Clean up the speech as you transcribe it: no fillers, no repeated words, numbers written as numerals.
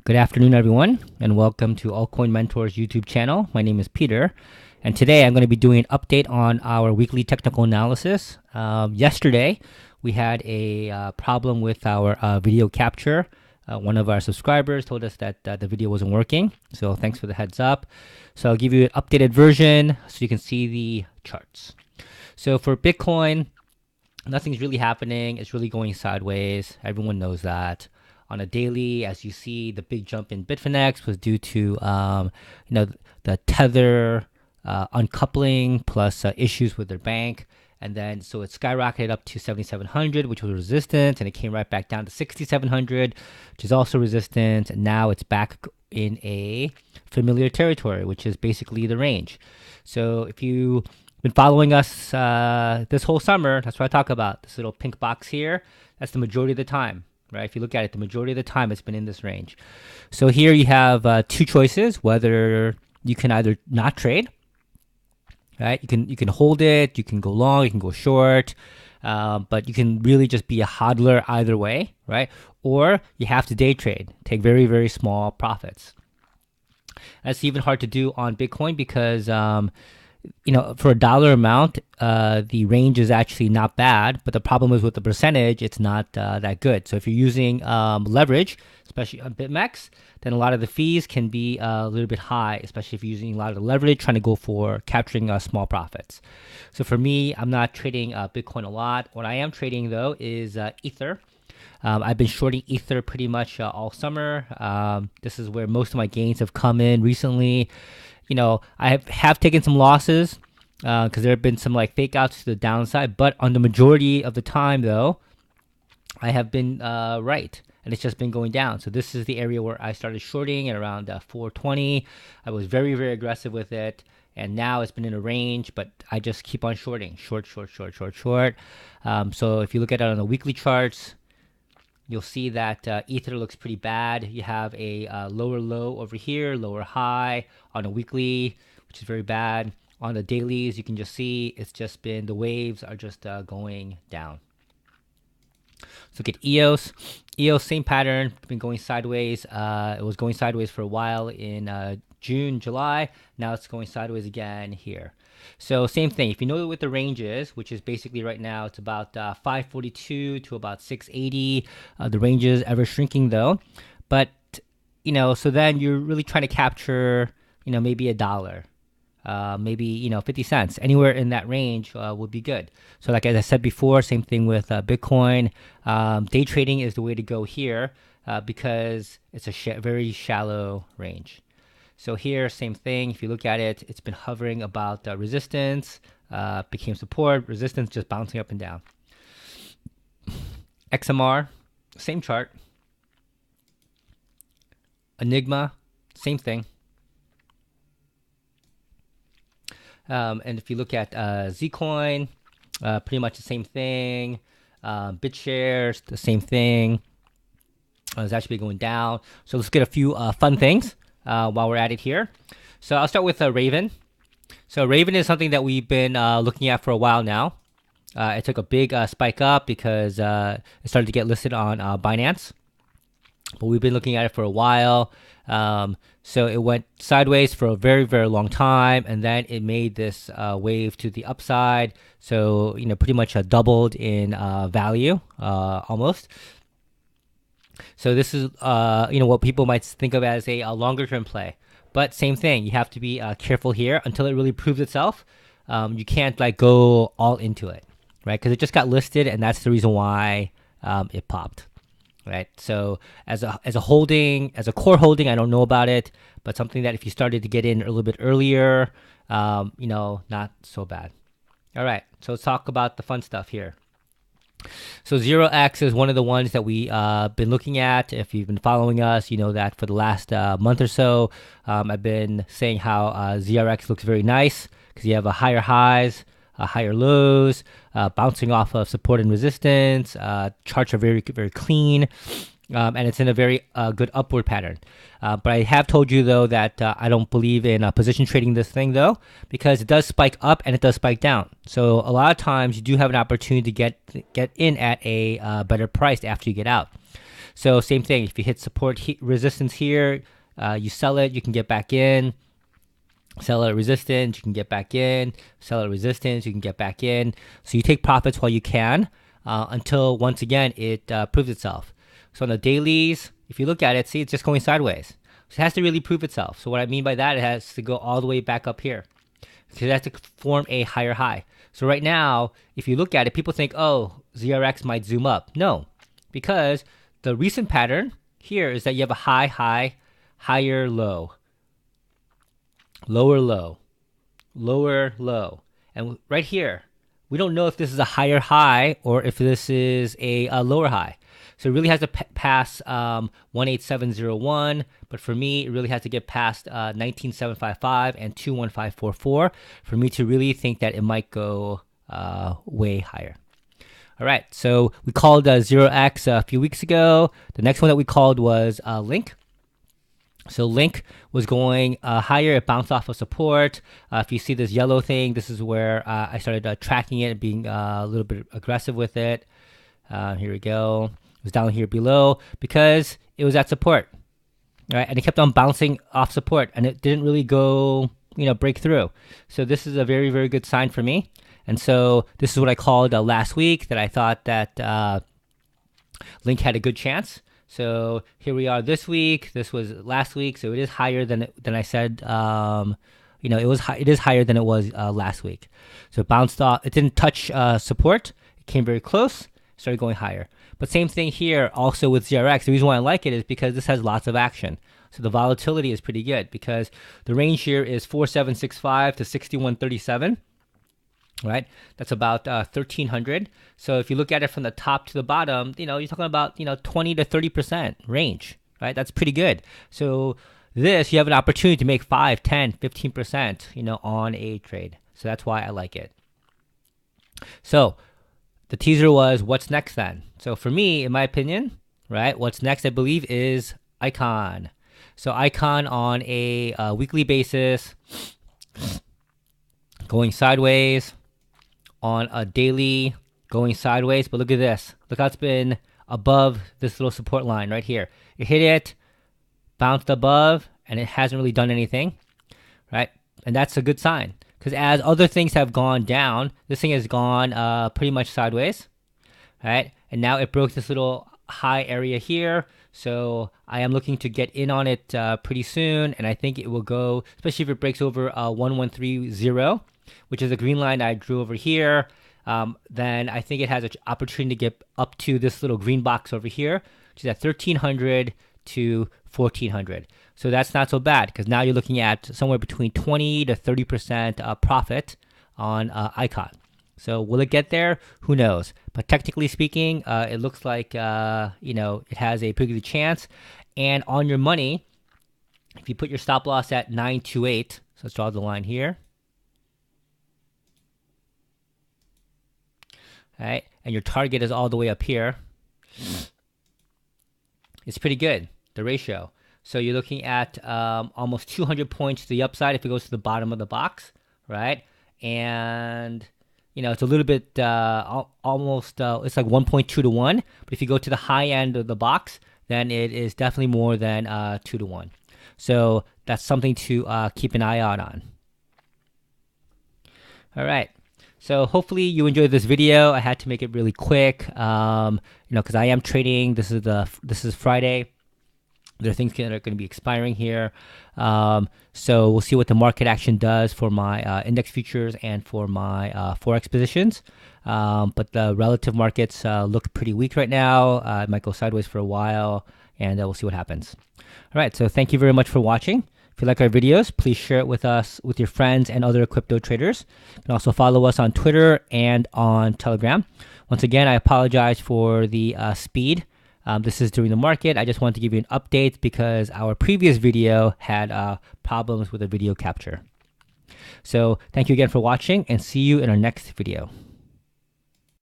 Good afternoon, everyone, and welcome to Altcoin Mentors YouTube channel. My name is Peter, and today I'm going to be doing an update on our weekly technical analysis. Yesterday, we had a problem with our video capture. One of our subscribers told us that the video wasn't working, so thanks for the heads up. So I'll give you an updated version so you can see the charts. So for Bitcoin, nothing's really happening. It's really going sideways. Everyone knows that. On a daily, as you see, the big jump in Bitfinex was due to the tether uncoupling plus issues with their bank, and then so it skyrocketed up to 7,700, which was resistance, and it came right back down to 6,700, which is also resistance, and now it's back in a familiar territory, which is basically the range. So if you've been following us this whole summer, that's what I talk about. This little pink box here, that's the majority of the time. Right? If you look at it, the majority of the time it's been in this range. So here you have two choices, whether you can either not trade, right? You can hold it, you can go long, you can go short, but you can really just be a hodler either way, right? Or you have to day trade, take very, very small profits. That's even hard to do on Bitcoin because for a dollar amount, the range is actually not bad, but the problem is with the percentage, it's not that good. So if you're using leverage, especially on BitMEX, then a lot of the fees can be a little bit high, especially if you're using a lot of the leverage, trying to go for capturing small profits. So for me, I'm not trading Bitcoin a lot. What I am trading, though, is Ether. I've been shorting Ether pretty much all summer. This is where most of my gains have come in recently. I have taken some losses because there have been some fake outs to the downside, but on the majority of the time, though, I have been right, and it's just been going down. So this is the area where I started shorting at around 420. I was very, very aggressive with it, and now it's been in a range, but I just keep on shorting, short. So if you look at it on the weekly charts, you'll see that Ether looks pretty bad. You have a lower low over here, lower high on a weekly, which is very bad. On the dailies, you can just see it's just been, the waves are just going down. Let's look at EOS. EOS, same pattern, been going sideways. It was going sideways for a while in June, July. Now it's going sideways again here. So same thing. If you know what the range is, which is basically right now, it's about 542 to about 680. The range is ever shrinking though. But, so then you're really trying to capture, maybe $1, maybe, 50 cents. Anywhere in that range would be good. So like as I said before, same thing with Bitcoin. Day trading is the way to go here because it's a very shallow range. So here, same thing. If you look at it, it's been hovering about resistance, became support, resistance, just bouncing up and down. XMR, same chart. Enigma, same thing. And if you look at Zcoin, pretty much the same thing. BitShares, the same thing. It's actually going down. So let's get a few fun things while we're at it here. So I'll start with Raven. So Raven is something that we've been looking at for a while now. It took a big spike up because it started to get listed on Binance. But we've been looking at it for a while. So it went sideways for a very, very long time. And then it made this wave to the upside. So, pretty much doubled in value almost. So this is, what people might think of as a longer-term play. But same thing, you have to be careful here until it really proves itself. You can't go all into it, right? Because it just got listed, and that's the reason why it popped, right? So as a holding, as a core holding, I don't know about it, but something that if you started to get in a little bit earlier, not so bad. All right, so let's talk about the fun stuff here. So ZRX is one of the ones that we been looking at. If you've been following us, you know that for the last month or so, I've been saying how ZRX looks very nice because you have a higher highs, higher lows, bouncing off of support and resistance. Charts are very, very clean. And it's in a very good upward pattern. But I have told you, though, that I don't believe in position trading this thing, though, because it does spike up and it does spike down. So a lot of times you do have an opportunity to get in at a better price after you get out. So same thing. If you hit support resistance here, you sell it, you can get back in. Sell at resistance, you can get back in. Sell at resistance, you can get back in. So you take profits while you can until once again it proves itself. So on the dailies, if you look at it, see it's just going sideways. So it has to really prove itself. So what I mean by that, it has to go all the way back up here. So it has to form a higher high. So right now, if you look at it, people think, oh, ZRX might zoom up. No, because the recent pattern here is that you have a high, high, higher, low, lower, low, lower, low. And right here, we don't know if this is a higher high or if this is a lower high. So it really has to pass 18701, but for me, it really has to get past 19755 and 21544 for me to really think that it might go way higher. All right, so we called ZRX a few weeks ago. The next one that we called was Link. So Link was going higher. It bounced off of support. If you see this yellow thing, this is where I started tracking it and being a little bit aggressive with it. Here we go. It was down here below because it was at support, right? And it kept on bouncing off support, and it didn't really go, break through. So this is a very, very good sign for me. And so this is what I called last week, that I thought that Link had a good chance. So here we are this week. This was last week, so it is higher than I said. It is higher than it was last week. So it bounced off. It didn't touch support. It came very close. Started going higher. But same thing here also with ZRX. The reason why I like it is because this has lots of action. So the volatility is pretty good because the range here is 4765 to 6137. Right, that's about 1,300. So if you look at it from the top to the bottom, you're talking about 20 to 30% range. Right, that's pretty good. So this, you have an opportunity to make 5, 10, 15%, on a trade. So that's why I like it. So the teaser was, what's next then? So for me, in my opinion, right, what's next, I believe, is Icon. So Icon on a weekly basis, going sideways. On a daily, going sideways. But look at this. Look how it's been above this little support line right here. You hit it, bounced above, and it hasn't really done anything, right? And that's a good sign. Because as other things have gone down, this thing has gone pretty much sideways, right? And now it broke this little high area here. So I am looking to get in on it pretty soon. And I think it will go, especially if it breaks over 1130, which is a green line I drew over here. Then I think it has an opportunity to get up to this little green box over here, which is at 1,300 to 1,400. So that's not so bad because now you're looking at somewhere between 20 to 30% profit on Icon. So will it get there? Who knows? But technically speaking, it looks like it has a pretty good chance. And on your money, if you put your stop loss at 928, so let's draw the line here. All right, and your target is all the way up here. It's pretty good, the ratio. So you're looking at almost 200 points to the upside if it goes to the bottom of the box, right? And it's a little bit almost it's like 1.2 to 1. But if you go to the high end of the box, then it is definitely more than 2 to 1. So that's something to keep an eye out on. All right. So hopefully you enjoyed this video. I had to make it really quick, because I am trading. This is Friday. There are things that are going to be expiring here. So we'll see what the market action does for my index futures and for my Forex positions. But the relative markets look pretty weak right now. It might go sideways for a while, and we'll see what happens. All right. So thank you very much for watching. If you like our videos, please share it with us, with your friends and other crypto traders. You can also follow us on Twitter and on Telegram. Once again, I apologize for the speed. This is during the market. I just wanted to give you an update because our previous video had problems with the video capture. So thank you again for watching and see you in our next video.